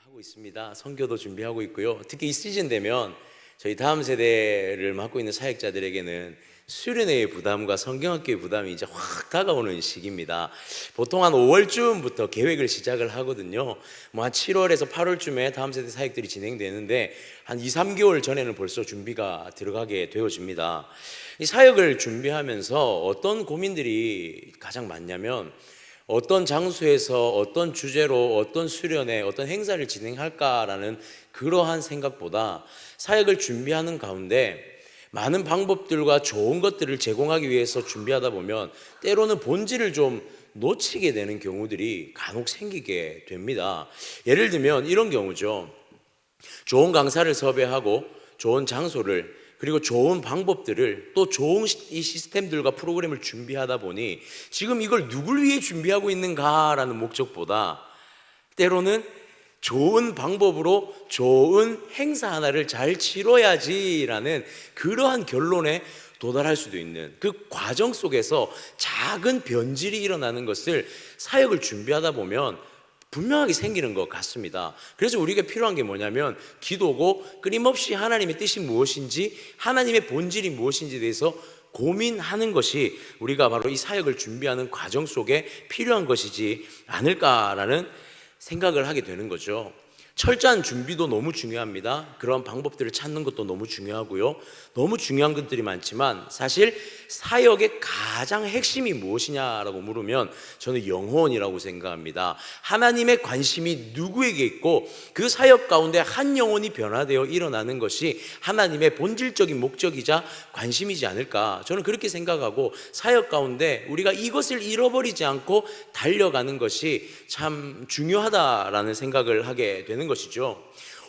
하고 있습니다. 선교도 준비하고 있고요. 특히 이 시즌 되면 저희 다음 세대를 맡고 있는 사역자들에게는 수련회의 부담과 성경학교의 부담이 이제 확 다가오는 시기입니다. 보통 한 5월쯤부터 계획을 시작을 하거든요. 한 7월에서 8월쯤에 다음 세대 사역들이 진행되는데 한 2, 3개월 전에는 벌써 준비가 들어가게 되어집니다. 이 사역을 준비하면서 어떤 고민들이 가장 많냐면, 어떤 장소에서 어떤 주제로 어떤 수련회 어떤 행사를 진행할까라는 그러한 생각보다 사역을 준비하는 가운데 많은 방법들과 좋은 것들을 제공하기 위해서 준비하다 보면 때로는 본질을 좀 놓치게 되는 경우들이 간혹 생기게 됩니다. 예를 들면 이런 경우죠. 좋은 강사를 섭외하고 좋은 장소를, 그리고 좋은 방법들을, 또 좋은 이 시스템들과 프로그램을 준비하다 보니 지금 이걸 누굴 위해 준비하고 있는가라는 목적보다 때로는 좋은 방법으로 좋은 행사 하나를 잘 치러야지라는 그러한 결론에 도달할 수도 있는 그 과정 속에서 작은 변질이 일어나는 것을 사역을 준비하다 보면 분명하게 생기는 것 같습니다. 그래서 우리가 필요한 게 뭐냐면 기도고, 끊임없이 하나님의 뜻이 무엇인지, 하나님의 본질이 무엇인지에 대해서 고민하는 것이 우리가 바로 이 사역을 준비하는 과정 속에 필요한 것이지 않을까라는 생각을 하게 되는 거죠. 철저한 준비도 너무 중요합니다. 그런 방법들을 찾는 것도 너무 중요하고요. 너무 중요한 것들이 많지만 사실 사역의 가장 핵심이 무엇이냐라고 물으면 저는 영혼이라고 생각합니다. 하나님의 관심이 누구에게 있고 그 사역 가운데 한 영혼이 변화되어 일어나는 것이 하나님의 본질적인 목적이자 관심이지 않을까, 저는 그렇게 생각하고, 사역 가운데 우리가 이것을 잃어버리지 않고 달려가는 것이 참 중요하다라는 생각을 하게 되는 것이죠.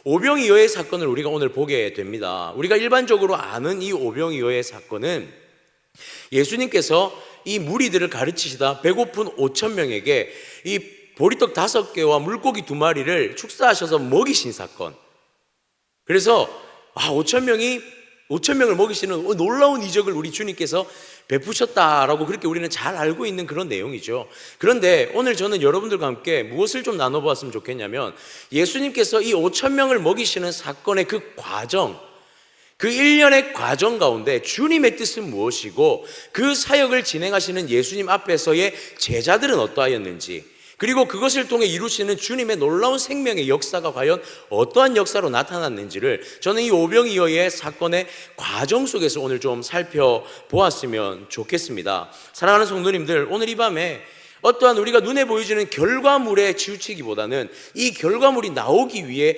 오병이어의 사건을 우리가 오늘 보게 됩니다. 우리가 일반적으로 아는 이 오병이어의 사건은 예수님께서 이 무리들을 가르치시다 배고픈 5천 명에게 이 보리떡 5개와 물고기 2마리를 축사하셔서 먹이신 사건. 그래서 5천 명을 먹이시는 놀라운 이적을 우리 주님께서 베푸셨다라고 그렇게 우리는 잘 알고 있는 그런 내용이죠. 그런데 오늘 저는 여러분들과 함께 무엇을 좀 나눠보았으면 좋겠냐면, 예수님께서 이 5천 명을 먹이시는 사건의 그 과정, 그 일련의 과정 가운데 주님의 뜻은 무엇이고 그 사역을 진행하시는 예수님 앞에서의 제자들은 어떠하였는지, 그리고 그것을 통해 이루시는 주님의 놀라운 생명의 역사가 과연 어떠한 역사로 나타났는지를 저는 이 오병이어의 사건의 과정 속에서 오늘 좀 살펴보았으면 좋겠습니다. 사랑하는 성도님들, 오늘 이 밤에 어떠한 우리가 눈에 보여지는 결과물에 치우치기보다는 이 결과물이 나오기 위해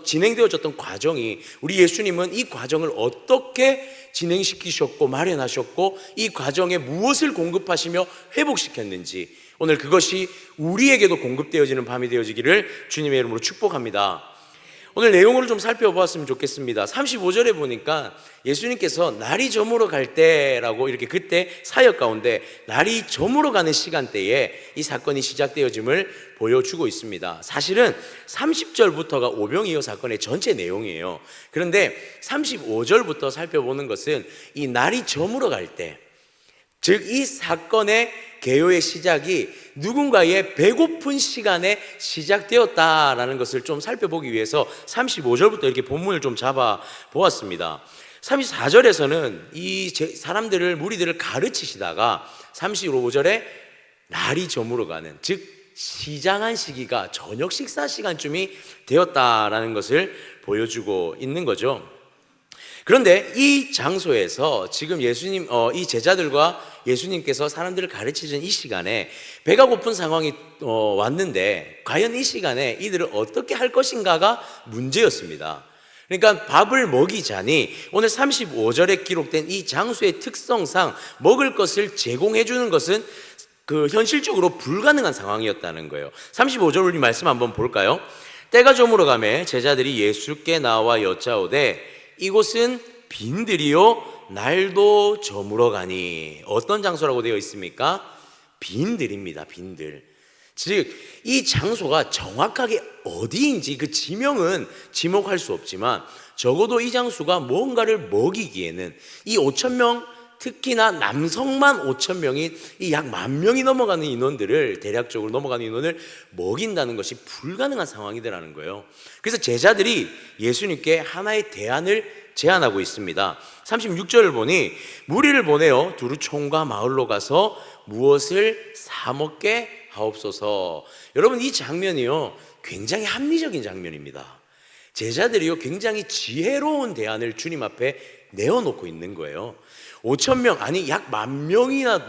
진행되어졌던 과정이, 우리 예수님은 이 과정을 어떻게 진행시키셨고 마련하셨고 이 과정에 무엇을 공급하시며 회복시켰는지, 오늘 그것이 우리에게도 공급되어지는 밤이 되어지기를 주님의 이름으로 축복합니다. 오늘 내용을 좀 살펴보았으면 좋겠습니다. 35절에 보니까 예수님께서 날이 저물어 갈 때라고 이렇게, 그때 사역 가운데 날이 저물어 가는 시간대에 이 사건이 시작되어짐을 보여주고 있습니다. 사실은 30절부터가 오병이어 사건의 전체 내용이에요. 그런데 35절부터 살펴보는 것은 이 날이 저물어 갈 때, 즉 이 사건의 개요의 시작이 누군가의 배고픈 시간에 시작되었다라는 것을 좀 살펴보기 위해서 35절부터 이렇게 본문을 좀 잡아 보았습니다. 34절에서는 이 사람들을, 무리들을 가르치시다가 35절에 날이 저물어 가는, 즉 시장한 시기가 저녁 식사 시간쯤이 되었다라는 것을 보여주고 있는 거죠. 그런데 이 장소에서 지금 이 제자들과 예수님께서 사람들을 가르치신 이 시간에 배가 고픈 상황이 왔는데 과연 이 시간에 이들을 어떻게 할 것인가가 문제였습니다. 그러니까 밥을 먹이자니 오늘 35절에 기록된 이 장소의 특성상 먹을 것을 제공해 주는 것은 현실적으로 불가능한 상황이었다는 거예요. 35절 우리 말씀 한번 볼까요? 때가 저물어 가매 제자들이 예수께 나와 여짜오되 이곳은 빈들이요 날도 저물어 가니. 어떤 장소라고 되어 있습니까? 빈들입니다. 빈들. 즉 이 장소가 정확하게 어디인지 그 지명은 지목할 수 없지만 적어도 이 장소가 뭔가를 먹이기에는 이 5천 명 특히나 남성만 5천 명인 이 약 10,000명이 넘어가는 인원들을, 대략적으로 넘어가는 인원을 먹인다는 것이 불가능한 상황이더라는 거예요. 그래서 제자들이 예수님께 하나의 대안을 제안하고 있습니다. 36절을 보니 무리를 보내어 두루 총과 마을로 가서 무엇을 사 먹게 하옵소서. 여러분, 이 장면이요 굉장히 합리적인 장면입니다. 제자들이요 굉장히 지혜로운 대안을 주님 앞에 내어놓고 있는 거예요. 5천 명, 아니 약 10,000명이나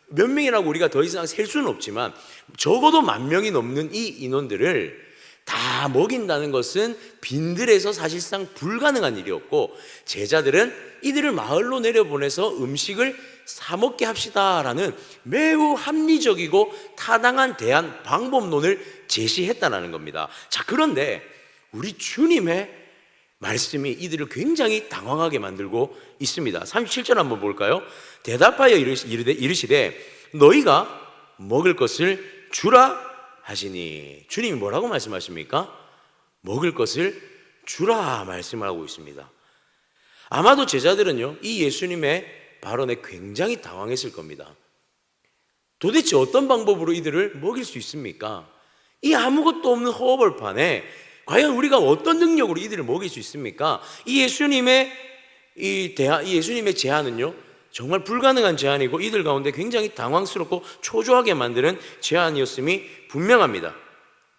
몇 명이라고 우리가 더 이상 셀 수는 없지만 적어도 10,000명이 넘는 이 인원들을 다 먹인다는 것은 빈들에서 사실상 불가능한 일이었고, 제자들은 이들을 마을로 내려보내서 음식을 사 먹게 합시다라는 매우 합리적이고 타당한 대안, 방법론을 제시했다는 겁니다. 자, 그런데 우리 주님의 말씀이 이들을 굉장히 당황하게 만들고 있습니다. 37절 한번 볼까요? 대답하여 이르시되 너희가 먹을 것을 주라 하시니. 주님이 뭐라고 말씀하십니까? 먹을 것을 주라 말씀하고 있습니다. 아마도 제자들은요 이 예수님의 발언에 굉장히 당황했을 겁니다. 도대체 어떤 방법으로 이들을 먹일 수 있습니까? 이 아무것도 없는 허벌판에 과연 우리가 어떤 능력으로 이들을 먹일 수 있습니까? 이 예수님의 제안은요 정말 불가능한 제안이고 이들 가운데 굉장히 당황스럽고 초조하게 만드는 제안이었음이 분명합니다.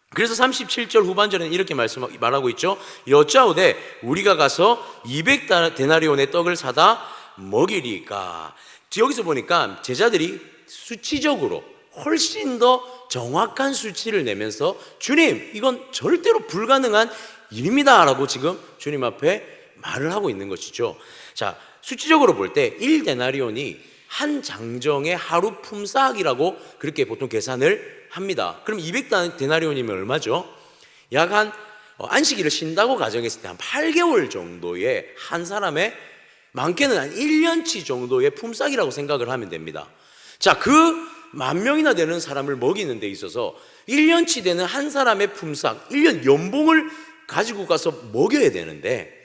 그래서 37절 후반절에는 이렇게 말하고 있죠. 여짜오되 우리가 가서 200데나리온의 떡을 사다 먹이리까. 여기서 보니까 제자들이 수치적으로 훨씬 더 정확한 수치를 내면서 주님, 이건 절대로 불가능한 일입니다 라고 지금 주님 앞에 말을 하고 있는 것이죠. 자, 수치적으로 볼 때 1데나리온이 한 장정의 하루 품삯이라고 그렇게 보통 계산을 합니다. 그럼 200데나리온이면 얼마죠? 약 한 안식일을 쉰다고 가정했을 때 한 8개월 정도의 한 사람의, 많게는 한 1년치 정도의 품삯이라고 생각을 하면 됩니다. 자, 그 10,000명이나 되는 사람을 먹이는 데 있어서 1년치 되는 한 사람의 품삯, 1년 연봉을 가지고 가서 먹여야 되는데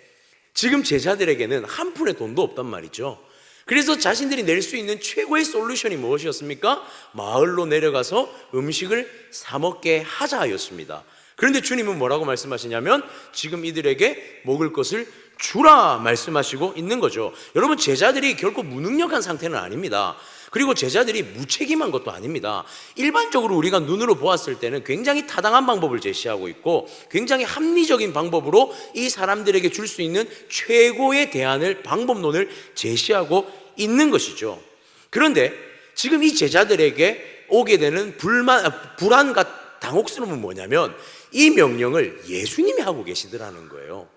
지금 제자들에게는 한 푼의 돈도 없단 말이죠. 그래서 자신들이 낼 수 있는 최고의 솔루션이 무엇이었습니까? 마을로 내려가서 음식을 사 먹게 하자 하였습니다. 그런데 주님은 뭐라고 말씀하시냐면 지금 이들에게 먹을 것을 주라 말씀하시고 있는 거죠. 여러분, 제자들이 결코 무능력한 상태는 아닙니다. 그리고 제자들이 무책임한 것도 아닙니다. 일반적으로 우리가 눈으로 보았을 때는 굉장히 타당한 방법을 제시하고 있고 굉장히 합리적인 방법으로 이 사람들에게 줄 수 있는 최고의 대안을, 방법론을 제시하고 있는 것이죠. 그런데 지금 이 제자들에게 오게 되는 불안과 당혹스러움은 뭐냐면 이 명령을 예수님이 하고 계시더라는 거예요.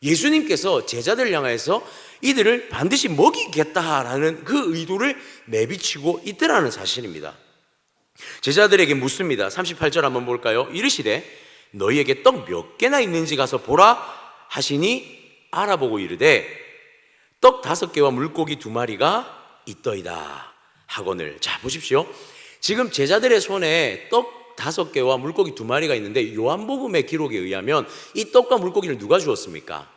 예수님께서 제자들을 향해서 이들을 반드시 먹이겠다라는 그 의도를 내비치고 있더라는 사실입니다. 제자들에게 묻습니다. 38절 한번 볼까요? 이르시되 너희에게 떡 몇 개나 있는지 가서 보라 하시니 알아보고 이르되 떡 5개와 물고기 2마리가 있더이다 하거늘. 자, 보십시오. 지금 제자들의 손에 떡 5개와 물고기 2마리가 있는데 요한복음의 기록에 의하면 이 떡과 물고기를 누가 주었습니까?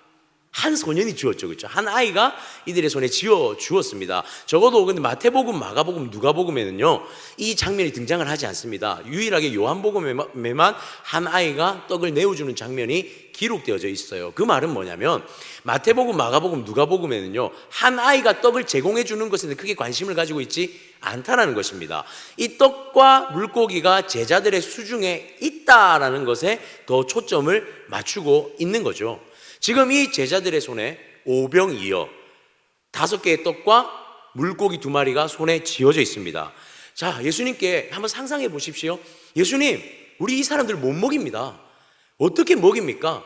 한 소년이 주었죠. 그렇죠? 한 아이가 이들의 손에 쥐어 주었습니다. 적어도 근데 마태복음, 마가복음, 누가복음에는요 이 장면이 등장을 하지 않습니다. 유일하게 요한복음에만 한 아이가 떡을 내어주는 장면이 기록되어져 있어요. 그 말은 뭐냐면 마태복음, 마가복음, 누가복음에는요 한 아이가 떡을 제공해 주는 것에 크게 관심을 가지고 있지 않다라는 것입니다. 이 떡과 물고기가 제자들의 수중에 있다라는 것에 더 초점을 맞추고 있는 거죠. 지금 이 제자들의 손에 오병이어 5개의 떡과 물고기 2마리가 손에 쥐어져 있습니다. 자, 예수님께 한번 상상해 보십시오. 예수님, 우리 이 사람들 못 먹입니다. 어떻게 먹입니까?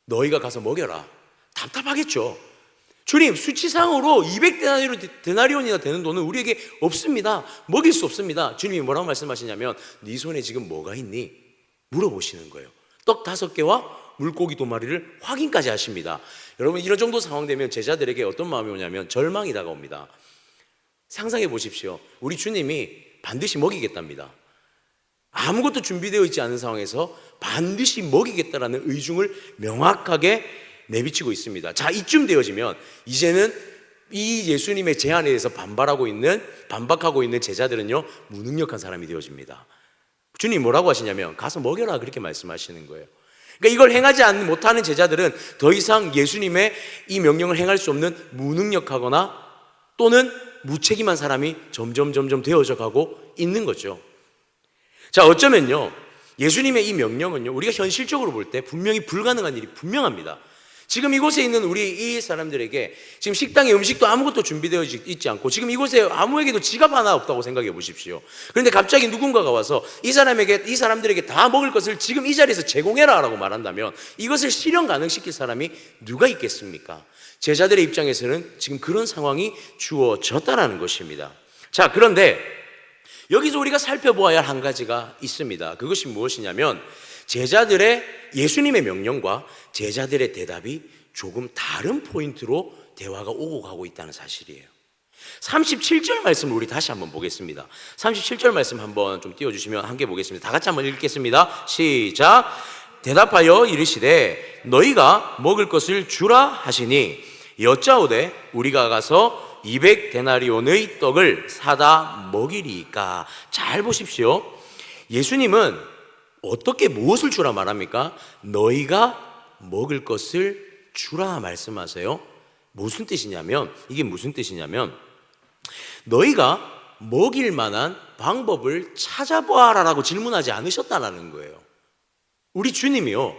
너희가 가서 먹여라. 답답하겠죠. 주님, 수치상으로 200데나리온이나 되는 돈은 우리에게 없습니다. 먹일 수 없습니다. 주님이 뭐라고 말씀하시냐면 네 손에 지금 뭐가 있니? 물어보시는 거예요. 떡 5개와 물고기 2마리를 확인까지 하십니다. 여러분, 이런 정도 상황 되면 제자들에게 어떤 마음이 오냐면 절망이 다가옵니다. 상상해 보십시오. 우리 주님이 반드시 먹이겠답니다. 아무것도 준비되어 있지 않은 상황에서 반드시 먹이겠다라는 의중을 명확하게 내비치고 있습니다. 자, 이쯤 되어지면 이제는 이 예수님의 제안에 대해서 반박하고 있는 제자들은요, 무능력한 사람이 되어집니다. 주님 뭐라고 하시냐면 가서 먹여라, 그렇게 말씀하시는 거예요. 그러니까 이걸 행하지 못하는 제자들은 더 이상 예수님의 이 명령을 행할 수 없는 무능력하거나 또는 무책임한 사람이 점점 되어져 가고 있는 거죠. 자, 어쩌면요, 예수님의 이 명령은요, 우리가 현실적으로 볼 때 분명히 불가능한 일이 분명합니다. 지금 이곳에 있는 우리 이 사람들에게 지금 식당에 음식도 아무것도 준비되어 있지 않고 지금 이곳에 아무에게도 지갑 하나 없다고 생각해 보십시오. 그런데 갑자기 누군가가 와서 이 사람들에게 다 먹을 것을 지금 이 자리에서 제공해라 라고 말한다면 이것을 실현 가능시킬 사람이 누가 있겠습니까? 제자들의 입장에서는 지금 그런 상황이 주어졌다라는 것입니다. 자, 그런데 여기서 우리가 살펴보아야 할 한 가지가 있습니다. 그것이 무엇이냐면 제자들의 예수님의 명령과 제자들의 대답이 조금 다른 포인트로 대화가 오고 가고 있다는 사실이에요. 37절 말씀을 우리 다시 한번 보겠습니다. 37절 말씀 한번 좀 띄워주시면 함께 보겠습니다. 다 같이 한번 읽겠습니다. 시작. 대답하여 이르시되 너희가 먹을 것을 주라 하시니 여짜오되 우리가 가서 200데나리온의 떡을 사다 먹이리이까. 잘 보십시오. 예수님은 어떻게 무엇을 주라 말합니까? 너희가 먹을 것을 주라 말씀하세요. 무슨 뜻이냐면, 이게 무슨 뜻이냐면 너희가 먹일 만한 방법을 찾아보아라라고 질문하지 않으셨다는 거예요. 우리 주님이요,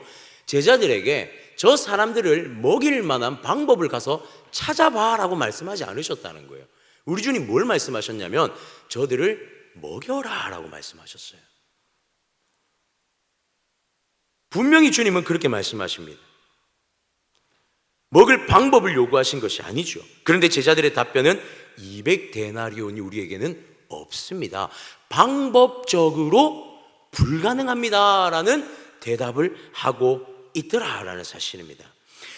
제자들에게 저 사람들을 먹일 만한 방법을 가서 찾아봐라고 말씀하지 않으셨다는 거예요. 우리 주님 뭘 말씀하셨냐면 저들을 먹여라라고 말씀하셨어요. 분명히 주님은 그렇게 말씀하십니다. 먹을 방법을 요구하신 것이 아니죠. 그런데 제자들의 답변은 200데나리온이 우리에게는 없습니다. 방법적으로 불가능합니다라는 대답을 하고 있더라라는 사실입니다.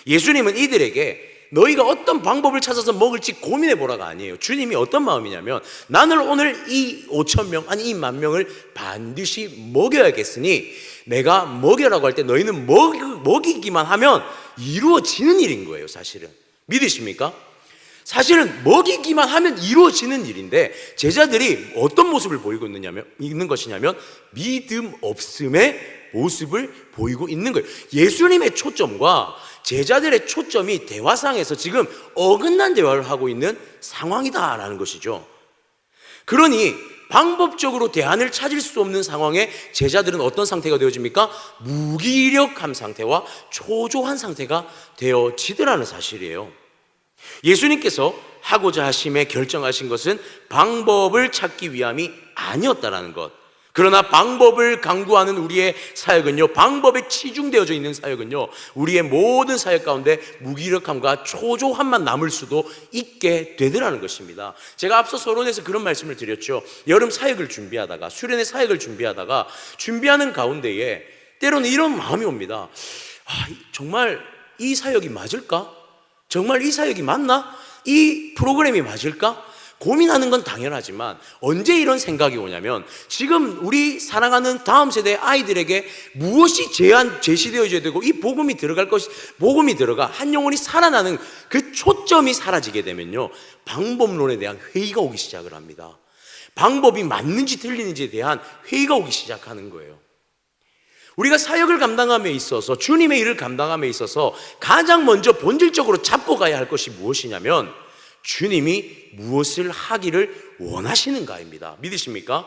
예수님은 이들에게 너희가 어떤 방법을 찾아서 먹을지 고민해 보라가 아니에요. 주님이 어떤 마음이냐면 나는 오늘 이 5,000명 아니 이 10,000명을 반드시 먹여야겠으니 내가 먹여라고 할 때 너희는 먹이기만 하면 이루어지는 일인 거예요. 사실은 믿으십니까? 사실은 먹이기만 하면 이루어지는 일인데 제자들이 어떤 모습을 보이고 있는 것이냐면 믿음 없음의 모습을 보이고 있는 거예요. 예수님의 초점과 제자들의 초점이 대화상에서 지금 어긋난 대화를 하고 있는 상황이다라는 것이죠. 그러니 방법적으로 대안을 찾을 수 없는 상황에 제자들은 어떤 상태가 되어집니까? 무기력한 상태와 초조한 상태가 되어지더라는 사실이에요. 예수님께서 하고자 하심에 결정하신 것은 방법을 찾기 위함이 아니었다라는 것. 그러나 방법을 강구하는 우리의 사역은요, 방법에 치중되어져 있는 사역은요, 우리의 모든 사역 가운데 무기력함과 초조함만 남을 수도 있게 되더라는 것입니다. 제가 앞서 서론에서 그런 말씀을 드렸죠. 여름 사역을 준비하다가, 수련회 사역을 준비하다가 준비하는 가운데에 때로는 이런 마음이 옵니다. 정말 이 사역이 맞을까? 정말 이 사역이 맞나? 이 프로그램이 맞을까? 고민하는 건 당연하지만 언제 이런 생각이 오냐면 지금 우리 사랑하는 다음 세대 아이들에게 무엇이 제시되어져야 되고 이 복음이 들어가 한 영혼이 살아나는 그 초점이 사라지게 되면요, 방법론에 대한 회의가 오기 시작을 합니다. 방법이 맞는지 틀리는지에 대한 회의가 오기 시작하는 거예요. 우리가 사역을 감당함에 있어서, 주님의 일을 감당함에 있어서 가장 먼저 본질적으로 잡고 가야 할 것이 무엇이냐면 주님이 무엇을 하기를 원하시는가입니다. 믿으십니까?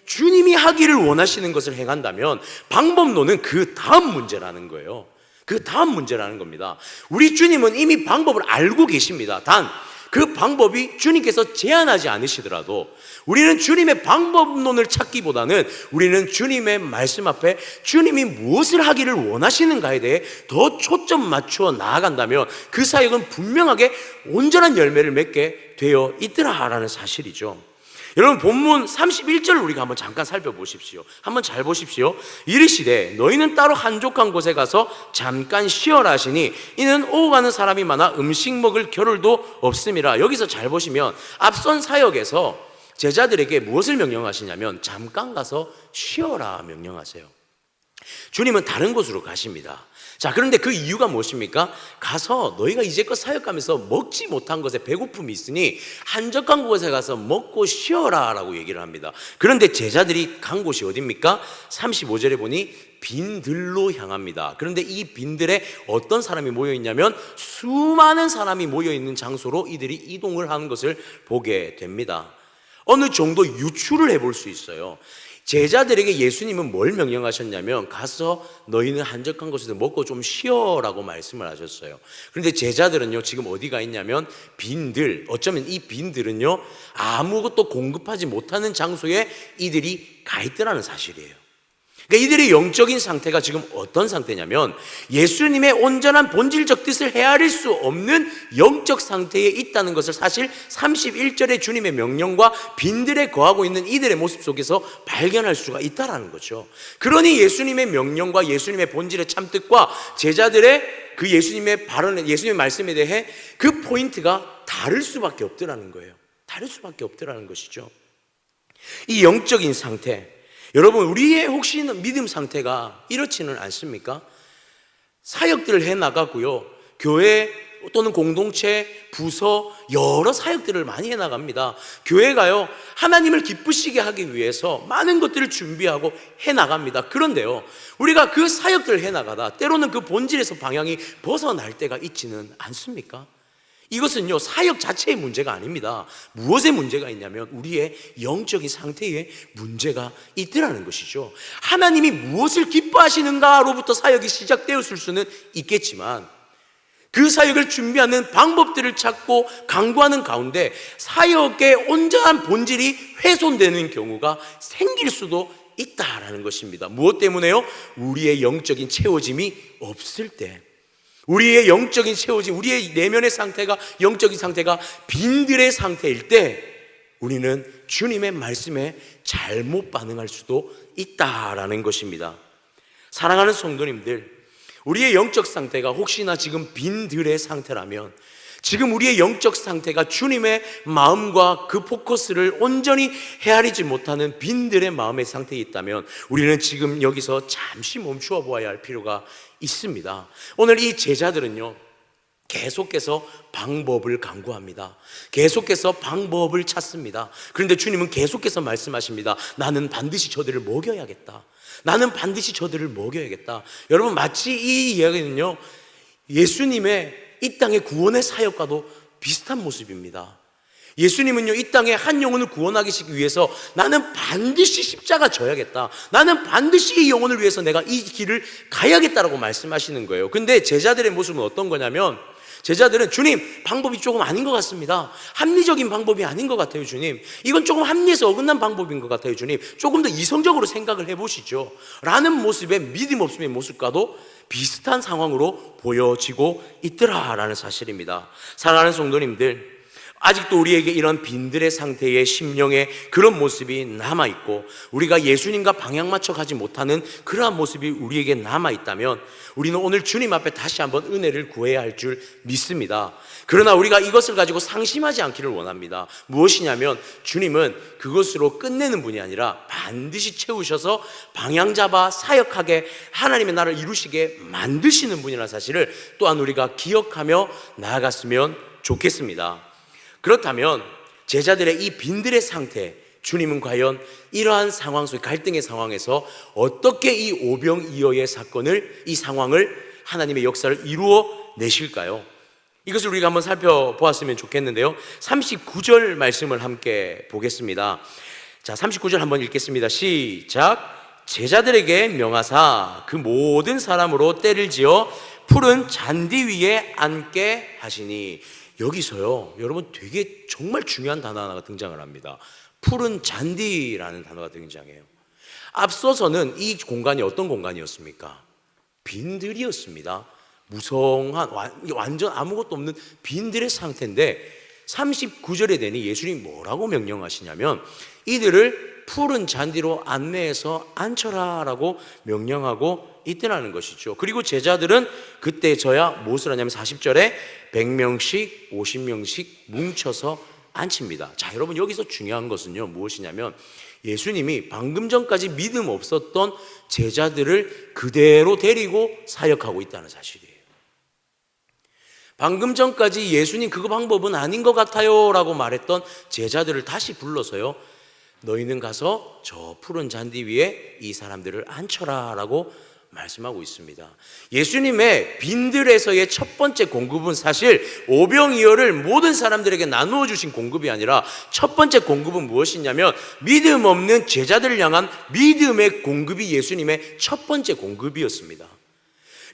주님이 하기를 원하시는 것을 행한다면 방법론은 그 다음 문제라는 거예요. 그 다음 문제라는 겁니다. 우리 주님은 이미 방법을 알고 계십니다. 단 그 방법이 주님께서 제안하지 않으시더라도 우리는 주님의 방법론을 찾기보다는 우리는 주님의 말씀 앞에 주님이 무엇을 하기를 원하시는가에 대해 더 초점 맞추어 나아간다면 그 사역은 분명하게 온전한 열매를 맺게 되어 있더라라는 사실이죠. 여러분, 본문 31절을 우리가 한번 잠깐 살펴보십시오. 한번 잘 보십시오. 이르시되 너희는 따로 한적한 곳에 가서 잠깐 쉬어라 하시니 이는 오고 가는 사람이 많아 음식 먹을 겨를도 없음이라. 여기서 잘 보시면 앞선 사역에서 제자들에게 무엇을 명령하시냐면 잠깐 가서 쉬어라 명령하세요. 주님은 다른 곳으로 가십니다. 자, 그런데 그 이유가 무엇입니까? 가서 너희가 이제껏 사역하면서 먹지 못한 것에 배고픔이 있으니 한적한 곳에 가서 먹고 쉬어라 라고 얘기를 합니다. 그런데 제자들이 간 곳이 어디입니까? 35절에 보니 빈들로 향합니다. 그런데 이 빈들에 어떤 사람이 모여 있냐면 수많은 사람이 모여 있는 장소로 이들이 이동을 하는 것을 보게 됩니다. 어느 정도 유추를 해볼 수 있어요. 제자들에게 예수님은 뭘 명령하셨냐면 가서 너희는 한적한 곳에서 먹고 좀 쉬어라고 말씀을 하셨어요. 그런데 제자들은요 지금 어디가 있냐면 빈들, 어쩌면 이 빈들은요 아무것도 공급하지 못하는 장소에 이들이 가 있더라는 사실이에요. 그러니까 이들의 영적인 상태가 지금 어떤 상태냐면 예수님의 온전한 본질적 뜻을 헤아릴 수 없는 영적 상태에 있다는 것을 사실 31절의 주님의 명령과 빈들에 거하고 있는 이들의 모습 속에서 발견할 수가 있다는 거죠. 그러니 예수님의 명령과 예수님의 본질의 참뜻과 제자들의 그 예수님의 발언, 예수님의 말씀에 대해 그 포인트가 다를 수밖에 없더라는 거예요. 다를 수밖에 없더라는 것이죠. 이 영적인 상태, 여러분 우리의 혹시 믿음 상태가 이렇지는 않습니까? 사역들을 해나가고요 교회 또는 공동체, 부서 여러 사역들을 많이 해나갑니다. 교회가요 하나님을 기쁘시게 하기 위해서 많은 것들을 준비하고 해나갑니다. 그런데요 우리가 그 사역들을 해나가다 때로는 그 본질에서 방향이 벗어날 때가 있지는 않습니까? 이것은요 사역 자체의 문제가 아닙니다. 무엇의 문제가 있냐면 우리의 영적인 상태에 문제가 있더라는 것이죠. 하나님이 무엇을 기뻐하시는가로부터 사역이 시작되었을 수는 있겠지만 그 사역을 준비하는 방법들을 찾고 강구하는 가운데 사역의 온전한 본질이 훼손되는 경우가 생길 수도 있다라는 것입니다. 무엇 때문에요? 우리의 영적인 채워짐이 없을 때, 우리의 영적인 채워짐, 우리의 내면의 상태가, 영적인 상태가 빈들의 상태일 때 우리는 주님의 말씀에 잘못 반응할 수도 있다라는 것입니다. 사랑하는 성도님들, 우리의 영적 상태가 혹시나 지금 빈들의 상태라면, 지금 우리의 영적 상태가 주님의 마음과 그 포커스를 온전히 헤아리지 못하는 빈들의 마음의 상태에 있다면 우리는 지금 여기서 잠시 멈추어 보아야 할 필요가 있습니다. 오늘 이 제자들은요 계속해서 방법을 강구합니다. 계속해서 방법을 찾습니다. 그런데 주님은 계속해서 말씀하십니다. 나는 반드시 저들을 먹여야겠다. 나는 반드시 저들을 먹여야겠다. 여러분 마치 이 이야기는요 예수님의 이 땅의 구원의 사역과도 비슷한 모습입니다. 예수님은요 이 땅에 한 영혼을 구원하기 위해서 나는 반드시 십자가 져야겠다, 나는 반드시 이 영혼을 위해서 내가 이 길을 가야겠다라고 말씀하시는 거예요. 근데 제자들의 모습은 어떤 거냐면 제자들은 주님 방법이 조금 아닌 것 같습니다. 합리적인 방법이 아닌 것 같아요. 주님 이건 조금 합리에서 어긋난 방법인 것 같아요. 주님 조금 더 이성적으로 생각을 해보시죠 라는 모습의 믿음 없음의 모습과도 비슷한 상황으로 보여지고 있더라라는 사실입니다. 사랑하는 성도님들, 아직도 우리에게 이런 빈들의 상태의 심령의 그런 모습이 남아있고 우리가 예수님과 방향 맞춰 가지 못하는 그러한 모습이 우리에게 남아있다면 우리는 오늘 주님 앞에 다시 한번 은혜를 구해야 할 줄 믿습니다. 그러나 우리가 이것을 가지고 상심하지 않기를 원합니다. 무엇이냐면 주님은 그것으로 끝내는 분이 아니라 반드시 채우셔서 방향 잡아 사역하게 하나님의 나라를 이루시게 만드시는 분이라는 사실을 또한 우리가 기억하며 나아갔으면 좋겠습니다. 그렇다면 제자들의 이 빈들의 상태, 주님은 과연 이러한 상황 속 갈등의 상황에서 어떻게 이 오병이어의 사건을, 이 상황을 하나님의 역사를 이루어 내실까요? 이것을 우리가 한번 살펴보았으면 좋겠는데요 39절 말씀을 함께 보겠습니다. 자, 39절 한번 읽겠습니다. 시작. 제자들에게 명하사 그 모든 사람으로 때를 지어 푸른 잔디 위에 앉게 하시니, 여기서요 여러분 되게 정말 중요한 단어 하나가 등장을 합니다. 푸른 잔디라는 단어가 등장해요. 앞서서는 이 공간이 어떤 공간이었습니까? 빈들이었습니다. 무성한 완전 아무것도 없는 빈들의 상태인데 39절에 되니 예수님이 뭐라고 명령하시냐면 이들을 푸른 잔디로 안내해서 앉혀라 라고 명령하고 있더라는 것이죠. 그리고 제자들은 그때서야 무엇을 하냐면 40절에 100명씩 50명씩 뭉쳐서 앉힙니다. 자, 여러분 여기서 중요한 것은요 무엇이냐면 예수님이 방금 전까지 믿음 없었던 제자들을 그대로 데리고 사역하고 있다는 사실이에요. 방금 전까지 예수님 그거 방법은 아닌 것 같아요 라고 말했던 제자들을 다시 불러서요, 너희는 가서 저 푸른 잔디 위에 이 사람들을 앉혀라 라고 말씀하고 있습니다. 예수님의 빈들에서의 첫 번째 공급은 사실 오병이어를 모든 사람들에게 나누어 주신 공급이 아니라 첫 번째 공급은 무엇이냐면 믿음 없는 제자들을 향한 믿음의 공급이 예수님의 첫 번째 공급이었습니다.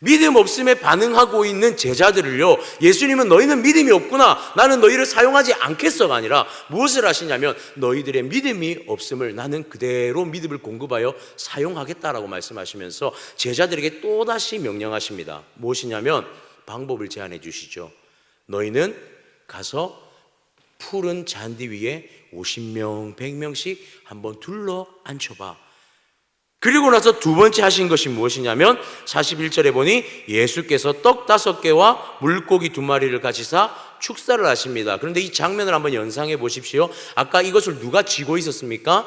믿음 없음에 반응하고 있는 제자들을요, 예수님은 너희는 믿음이 없구나, 나는 너희를 사용하지 않겠어가 아니라 무엇을 하시냐면 너희들의 믿음이 없음을 나는 그대로 믿음을 공급하여 사용하겠다라고 말씀하시면서 제자들에게 또다시 명령하십니다. 무엇이냐면 방법을 제안해 주시죠. 너희는 가서 푸른 잔디 위에 50명, 100명씩 한번 둘러 앉혀봐. 그리고 나서 두 번째 하신 것이 무엇이냐면 41절에 보니 예수께서 떡 5개와 물고기 2마리를 가지사 축사를 하십니다. 그런데 이 장면을 한번 연상해 보십시오. 아까 이것을 누가 쥐고 있었습니까?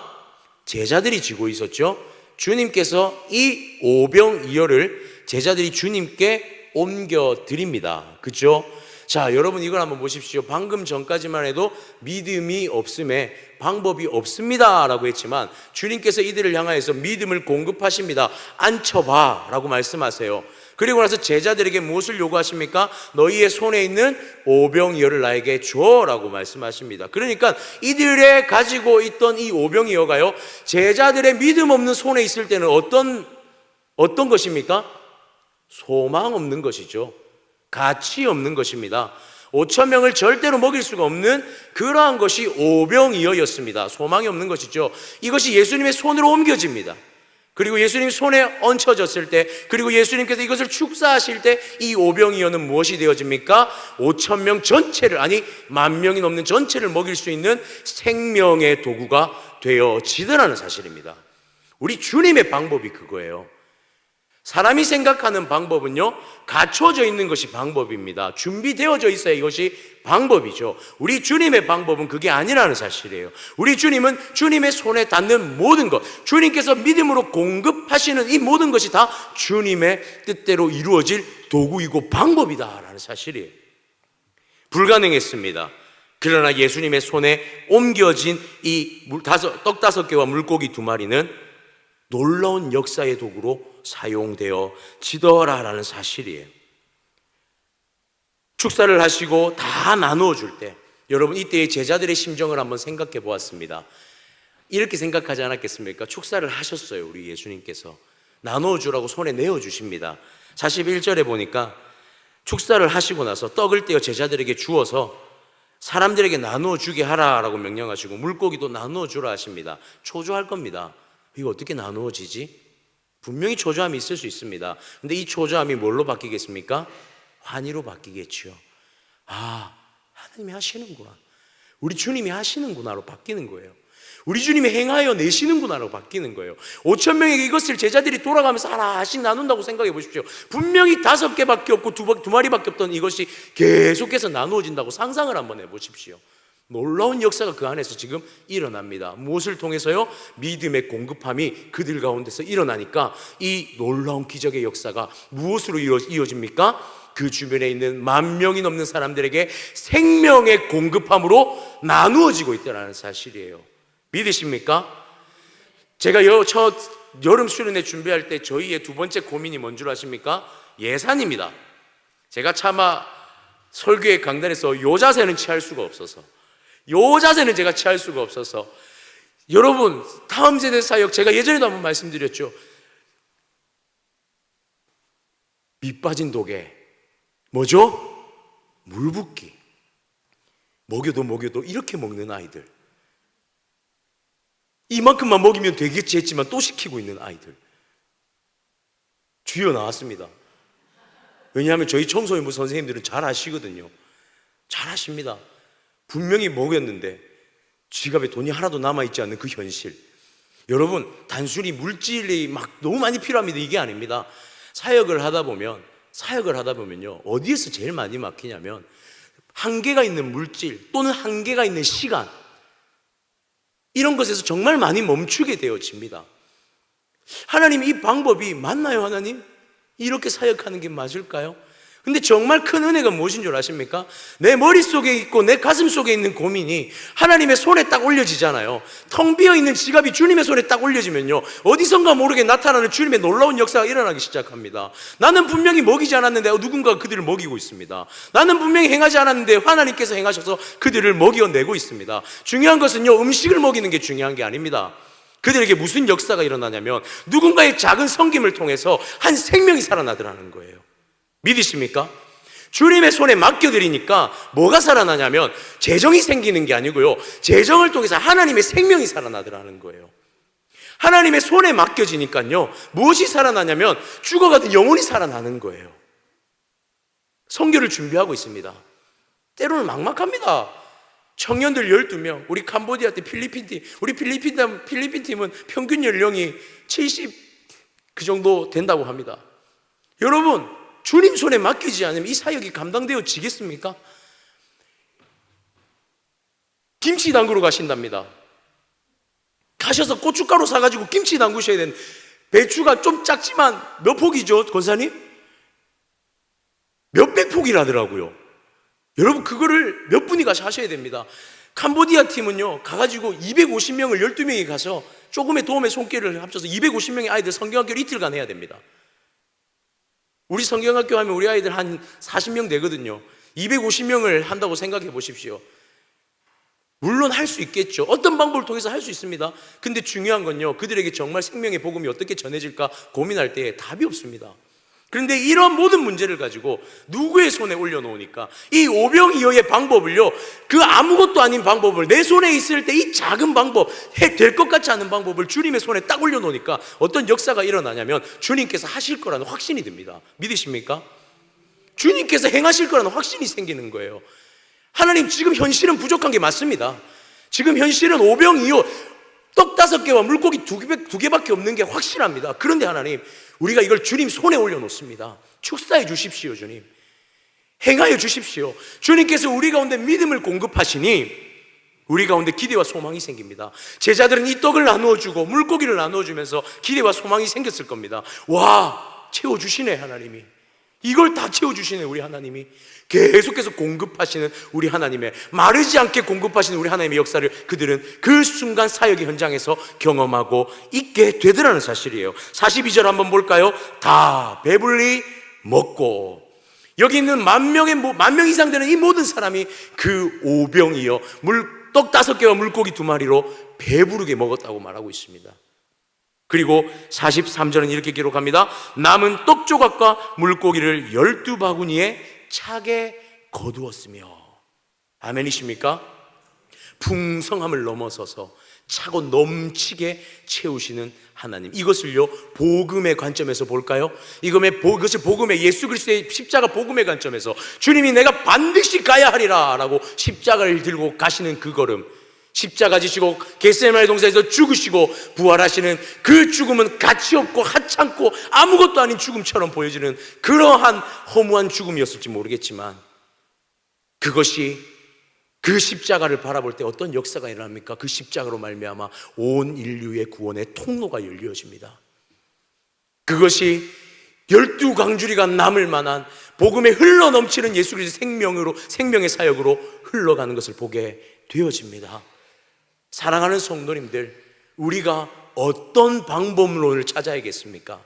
제자들이 쥐고 있었죠. 주님께서 이 오병이어를 제자들이 주님께 옮겨 드립니다. 그렇죠? 자, 여러분 이걸 한번 보십시오. 방금 전까지만 해도 믿음이 없음에 방법이 없습니다 라고 했지만 주님께서 이들을 향하여서 믿음을 공급하십니다. 앉혀봐 라고 말씀하세요. 그리고 나서 제자들에게 무엇을 요구하십니까? 너희의 손에 있는 오병이어를 나에게 줘 라고 말씀하십니다. 그러니까 이들의 가지고 있던 이 오병이어가요, 제자들의 믿음 없는 손에 있을 때는 어떤 것입니까? 소망 없는 것이죠. 가치 없는 것입니다. 5,000명을 절대로 먹일 수가 없는 그러한 것이 오병이어였습니다. 소망이 없는 것이죠. 이것이 예수님의 손으로 옮겨집니다. 그리고 예수님 손에 얹혀졌을 때, 그리고 예수님께서 이것을 축사하실 때 이 오병이어는 무엇이 되어집니까? 5,000명 전체를, 아니 10,000명이 넘는 전체를 먹일 수 있는 생명의 도구가 되어지더라는 사실입니다. 우리 주님의 방법이 그거예요. 사람이 생각하는 방법은요, 갖춰져 있는 것이 방법입니다. 준비되어져 있어야 이것이 방법이죠. 우리 주님의 방법은 그게 아니라는 사실이에요. 우리 주님은 주님의 손에 닿는 모든 것, 주님께서 믿음으로 공급하시는 이 모든 것이 다 주님의 뜻대로 이루어질 도구이고 방법이다라는 사실이에요. 불가능했습니다. 그러나 예수님의 손에 옮겨진 이 떡 5개와 물고기 2마리는 놀라운 역사의 도구로 사용되어지더라라는 사실이에요. 축사를 하시고 다 나누어 줄 때, 여러분 이때의 제자들의 심정을 한번 생각해 보았습니다. 이렇게 생각하지 않았겠습니까? 축사를 하셨어요. 우리 예수님께서 나누어 주라고 손에 내어 주십니다. 41절에 보니까 축사를 하시고 나서 떡을 떼어 제자들에게 주어서 사람들에게 나누어 주게 하라라고 명령하시고 물고기도 나누어 주라 하십니다. 초조할 겁니다. 이거 어떻게 나누어지지? 분명히 초조함이 있을 수 있습니다. 근데 이 초조함이 뭘로 바뀌겠습니까? 환희로 바뀌겠죠. 아, 하나님이 하시는구나, 우리 주님이 하시는구나로 바뀌는 거예요. 우리 주님이 행하여 내시는구나로 바뀌는 거예요. 5,000명에게 이것을 제자들이 돌아가면서 하나씩 나눈다고 생각해 보십시오. 분명히 5개밖에 없고 2마리밖에 없던 이것이 계속해서 나누어진다고 상상을 한번 해보십시오. 놀라운 역사가 그 안에서 지금 일어납니다. 무엇을 통해서요? 믿음의 공급함이 그들 가운데서 일어나니까 이 놀라운 기적의 역사가 무엇으로 이어집니까? 그 주변에 있는 10,000명이 넘는 사람들에게 생명의 공급함으로 나누어지고 있다는 사실이에요. 믿으십니까? 제가 첫 여름 수련회 준비할 때 저희의 두 번째 고민이 뭔 줄 아십니까? 예산입니다. 제가 차마 설교의 강단에서 요 자세는 취할 수가 없어서, 제가 취할 수가 없어서, 여러분 다음 세대 사역 제가 예전에도 한번 말씀드렸죠. 밑 빠진 독에 뭐죠? 물 붓기. 먹여도 이렇게 먹는 아이들, 이만큼만 먹이면 되겠지 했지만 또 시키고 있는 아이들, 주여 나왔습니다. 왜냐하면 저희 청소년부 선생님들은 잘 아시거든요. 잘 아십니다. 분명히 먹였는데 지갑에 돈이 하나도 남아있지 않는 그 현실. 여러분 단순히 물질이 막 너무 많이 필요합니다. 이게 아닙니다. 사역을 하다 보면요, 어디에서 제일 많이 막히냐면 한계가 있는 물질 또는 한계가 있는 시간, 이런 것에서 정말 많이 멈추게 되어집니다. 하나님, 이 방법이 맞나요? 하나님? 이렇게 사역하는 게 맞을까요? 근데 정말 큰 은혜가 무엇인 줄 아십니까? 내 머릿속에 있고 내 가슴 속에 있는 고민이 하나님의 손에 딱 올려지잖아요. 텅 비어있는 지갑이 주님의 손에 딱 올려지면요, 어디선가 모르게 나타나는 주님의 놀라운 역사가 일어나기 시작합니다. 나는 분명히 먹이지 않았는데 누군가가 그들을 먹이고 있습니다. 나는 분명히 행하지 않았는데 하나님께서 행하셔서 그들을 먹여내고 있습니다. 중요한 것은요, 음식을 먹이는 게 중요한 게 아닙니다. 그들에게 무슨 역사가 일어나냐면 누군가의 작은 섬김을 통해서 한 생명이 살아나더라는 거예요. 믿으십니까? 주님의 손에 맡겨드리니까 뭐가 살아나냐면 재정이 생기는 게 아니고요, 재정을 통해서 하나님의 생명이 살아나더라는 거예요. 하나님의 손에 맡겨지니까요, 무엇이 살아나냐면 죽어가던 영혼이 살아나는 거예요. 선교를 준비하고 있습니다. 때로는 막막합니다. 청년들 12명, 우리 캄보디아 때 필리핀 팀, 우리 필리핀 팀은 평균 연령이 70 그 정도 된다고 합니다. 여러분, 주님 손에 맡기지 않으면 이 사역이 감당되어지겠습니까? 김치 담그러 가신답니다. 가셔서 고춧가루 사가지고 김치 담그셔야 되는, 배추가 좀 작지만 몇 폭이죠, 권사님? 몇백 폭이라더라고요. 여러분, 그거를 몇 분이 가서 하셔야 됩니다. 캄보디아 팀은요, 가가지고 250명을 12명이 가서 조금의 도움의 손길을 합쳐서 250명의 아이들 성경학교를 이틀간 해야 됩니다. 우리 성경학교 하면 우리 아이들 한 40명 되거든요. 250명을 한다고 생각해 보십시오. 물론 할 수 있겠죠. 어떤 방법을 통해서 할 수 있습니다. 근데 중요한 건요, 그들에게 정말 생명의 복음이 어떻게 전해질까 고민할 때 답이 없습니다. 그런데 이런 모든 문제를 가지고 누구의 손에 올려놓으니까 이 오병이어의 방법을요, 그 아무것도 아닌 방법을, 내 손에 있을 때 이 작은 방법, 될 것 같지 않은 방법을 주님의 손에 딱 올려놓으니까 어떤 역사가 일어나냐면 주님께서 하실 거라는 확신이 듭니다. 믿으십니까? 주님께서 행하실 거라는 확신이 생기는 거예요. 하나님, 지금 현실은 부족한 게 맞습니다. 지금 현실은 오병이어, 떡 5개와 물고기 2개밖에 없는 게 확실합니다. 그런데 하나님, 우리가 이걸 주님 손에 올려놓습니다. 축사해 주십시오. 주님, 행하여 주십시오. 주님께서 우리 가운데 믿음을 공급하시니 우리 가운데 기대와 소망이 생깁니다. 제자들은 이 떡을 나누어주고 물고기를 나누어주면서 기대와 소망이 생겼을 겁니다. 와, 채워주시네 하나님이. 이걸 다 채워주시네 우리 하나님이. 계속해서 공급하시는 우리 하나님의, 마르지 않게 공급하시는 우리 하나님의 역사를 그들은 그 순간 사역의 현장에서 경험하고 있게 되더라는 사실이에요. 42절 한번 볼까요? 다 배불리 먹고, 여기 있는 만 명 이상 되는 이 모든 사람이 그 오병이어 떡 5개와 물고기 2마리로 배부르게 먹었다고 말하고 있습니다. 그리고 43절은 이렇게 기록합니다. 남은 떡 조각과 물고기를 12바구니에 차게 거두었으며. 아멘이십니까? 풍성함을 넘어서서 차고 넘치게 채우시는 하나님, 이것을요 복음의 관점에서 볼까요? 이것을 복음의, 예수 그리스도의 십자가 복음의 관점에서 주님이 내가 반드시 가야 하리라 라고 십자가를 들고 가시는 그 걸음, 십자가 지시고 겟세마네 동산에서 죽으시고 부활하시는 그 죽음은 가치없고 하찮고 아무것도 아닌 죽음처럼 보여지는 그러한 허무한 죽음이었을지 모르겠지만, 그것이 그 십자가를 바라볼 때 어떤 역사가 일어납니까? 그 십자가로 말미암아 온 인류의 구원의 통로가 열려집니다. 그것이 12강주리가 남을 만한 복음에 흘러넘치는 예수 그리스도의 생명의 사역으로 흘러가는 것을 보게 되어집니다. 사랑하는 성도님들, 우리가 어떤 방법론을 찾아야겠습니까?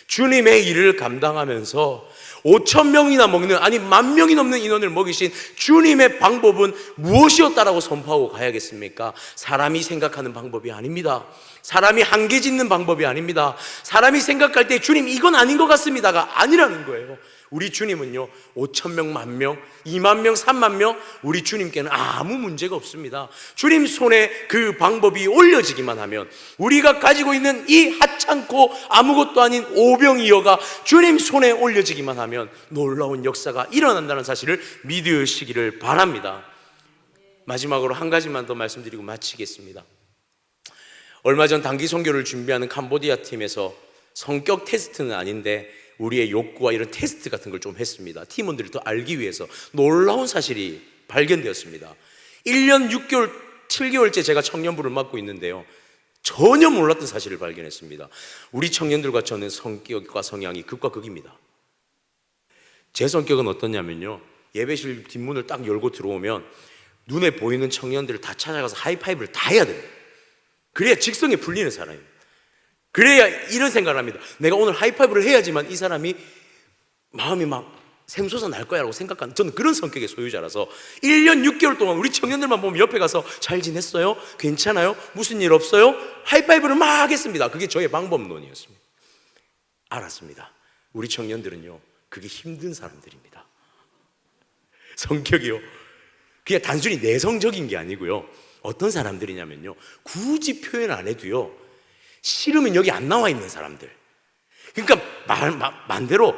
주님의 일을 감당하면서 5,000명이나 먹는, 아니 10,000명이 넘는 인원을 먹이신 주님의 방법은 무엇이었다라고 선포하고 가야겠습니까? 사람이 생각하는 방법이 아닙니다. 사람이 한계 짓는 방법이 아닙니다. 사람이 생각할 때 주님 이건 아닌 것 같습니다가 아니라는 거예요. 우리 주님은요 5,000명, 10,000명, 20,000명, 30,000명, 우리 주님께는 아무 문제가 없습니다. 주님 손에 그 방법이 올려지기만 하면, 우리가 가지고 있는 이 하찮고 아무것도 아닌 오병이어가 주님 손에 올려지기만 하면 놀라운 역사가 일어난다는 사실을 믿으시기를 바랍니다. 마지막으로 한 가지만 더 말씀드리고 마치겠습니다. 얼마 전 단기 선교를 준비하는 캄보디아 팀에서 성격 테스트는 아닌데 우리의 욕구와 이런 테스트 같은 걸 좀 했습니다. 팀원들이 더 알기 위해서 놀라운 사실이 발견되었습니다. 1년 6개월 7개월째 제가 청년부를 맡고 있는데요, 전혀 몰랐던 사실을 발견했습니다. 우리 청년들과 저는 성격과 성향이 극과 극입니다. 제 성격은 어떠냐면요, 예배실 뒷문을 딱 열고 들어오면 눈에 보이는 청년들을 다 찾아가서 하이파이브를 다 해야 됩니다. 그래야 직성에 풀리는 사람입니다. 그래야 이런 생각을 합니다. 내가 오늘 하이파이브를 해야지만 이 사람이 마음이 막 샘솟아 날 거야 라고 생각하는, 저는 그런 성격의 소유자라서 1년 6개월 동안 우리 청년들만 보면 옆에 가서 잘 지냈어요? 괜찮아요? 무슨 일 없어요? 하이파이브를 막 하겠습니다. 그게 저의 방법론이었습니다. 알았습니다. 우리 청년들은요, 그게 힘든 사람들입니다. 성격이요, 그냥 단순히 내성적인 게 아니고요, 어떤 사람들이냐면요, 굳이 표현 안 해도요, 싫으면 여기 안 나와 있는 사람들. 그러니까 반대로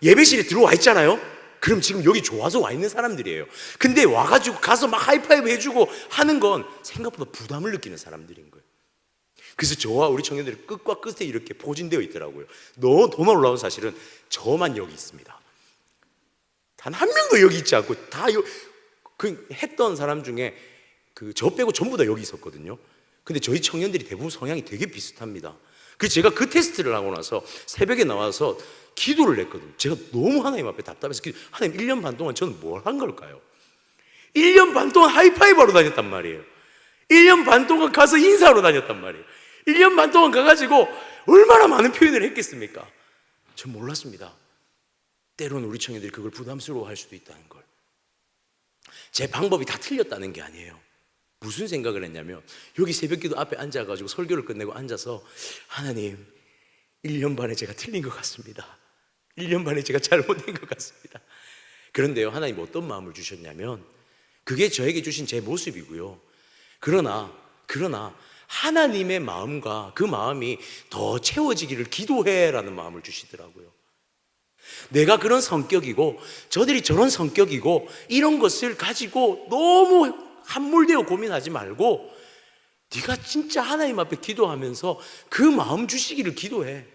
예배실에 들어와 있잖아요? 그럼 지금 여기 좋아서 와 있는 사람들이에요. 근데 와가지고 가서 막 하이파이브 해주고 하는 건 생각보다 부담을 느끼는 사람들인 거예요. 그래서 저와 우리 청년들이 끝과 끝에 이렇게 포진되어 있더라고요. 더 놀라운 사실은 저만 여기 있습니다. 단 한 명도 여기 있지 않고 다 했던 사람 중에 저 빼고 전부 다 여기 있었거든요. 근데 저희 청년들이 대부분 성향이 되게 비슷합니다. 그래서 제가 그 테스트를 하고 나서 새벽에 나와서 기도를 했거든요. 제가 너무 하나님 앞에 답답해서 하나님, 1년 반 동안 저는 뭘 한 걸까요? 1년 반 동안 하이파이브하러 다녔단 말이에요. 1년 반 동안 가서 인사하러 다녔단 말이에요. 1년 반 동안 가가지고 얼마나 많은 표현을 했겠습니까? 전 몰랐습니다. 때로는 우리 청년들이 그걸 부담스러워할 수도 있다는 걸. 제 방법이 다 틀렸다는 게 아니에요. 무슨 생각을 했냐면, 여기 새벽기도 앞에 앉아가지고 설교를 끝내고 앉아서, 하나님, 1년 반에 제가 틀린 것 같습니다. 1년 반에 제가 잘못된 것 같습니다. 그런데요, 하나님 어떤 마음을 주셨냐면, 그게 저에게 주신 제 모습이고요, 그러나 하나님의 마음과 그 마음이 더 채워지기를 기도해라는 마음을 주시더라고요. 내가 그런 성격이고 저들이 저런 성격이고 이런 것을 가지고 너무 함몰되어 고민하지 말고, 네가 진짜 하나님 앞에 기도하면서 그 마음 주시기를 기도해.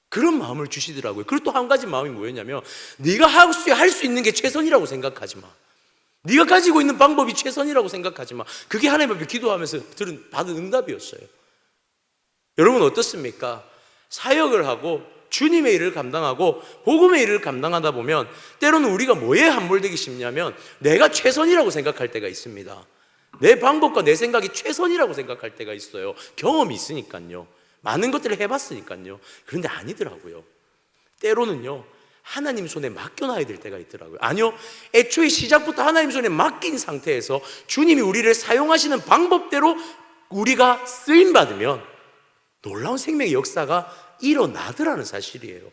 그런 마음을 주시더라고요. 그리고 또 한 가지 마음이 뭐였냐면, 네가 할 수 있는 게 최선이라고 생각하지 마. 네가 가지고 있는 방법이 최선이라고 생각하지 마. 그게 하나님 앞에 기도하면서 받은 응답이었어요. 여러분 어떻습니까? 사역을 하고 주님의 일을 감당하고 복음의 일을 감당하다 보면 때로는 우리가 뭐에 함몰되기 쉽냐면, 내가 최선이라고 생각할 때가 있습니다. 내 방법과 내 생각이 최선이라고 생각할 때가 있어요. 경험이 있으니까요. 많은 것들을 해봤으니까요. 그런데 아니더라고요. 때로는요, 하나님 손에 맡겨놔야 될 때가 있더라고요. 아니요, 애초에 시작부터 하나님 손에 맡긴 상태에서 주님이 우리를 사용하시는 방법대로 우리가 쓰임받으면 놀라운 생명의 역사가 일어나더라는 사실이에요.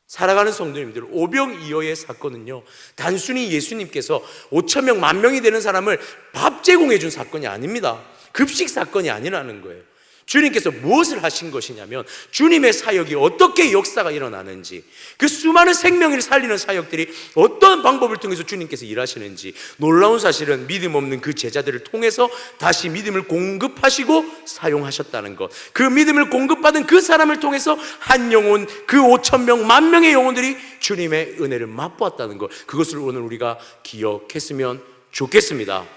살아가는 성도님들, 오병이어의 사건은요, 단순히 예수님께서 5,000명, 10,000명이 되는 사람을 밥 제공해 준 사건이 아닙니다. 급식 사건이 아니라는 거예요. 주님께서 무엇을 하신 것이냐면, 주님의 사역이 어떻게 역사가 일어나는지, 그 수많은 생명을 살리는 사역들이 어떤 방법을 통해서 주님께서 일하시는지, 놀라운 사실은 믿음 없는 그 제자들을 통해서 다시 믿음을 공급하시고 사용하셨다는 것, 그 믿음을 공급받은 그 사람을 통해서 한 영혼, 그 5,000명, 10,000명의 영혼들이 주님의 은혜를 맛보았다는 것, 그것을 오늘 우리가 기억했으면 좋겠습니다.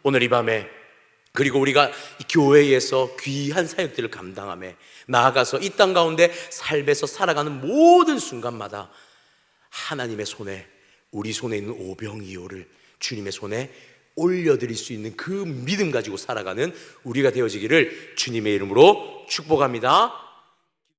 오늘 이 밤에, 그리고 우리가 이 교회에서 귀한 사역들을 감당하며 나아가서 이 땅 가운데 삶에서 살아가는 모든 순간마다 하나님의 손에, 우리 손에 있는 오병이어를 주님의 손에 올려드릴 수 있는 그 믿음 가지고 살아가는 우리가 되어지기를 주님의 이름으로 축복합니다.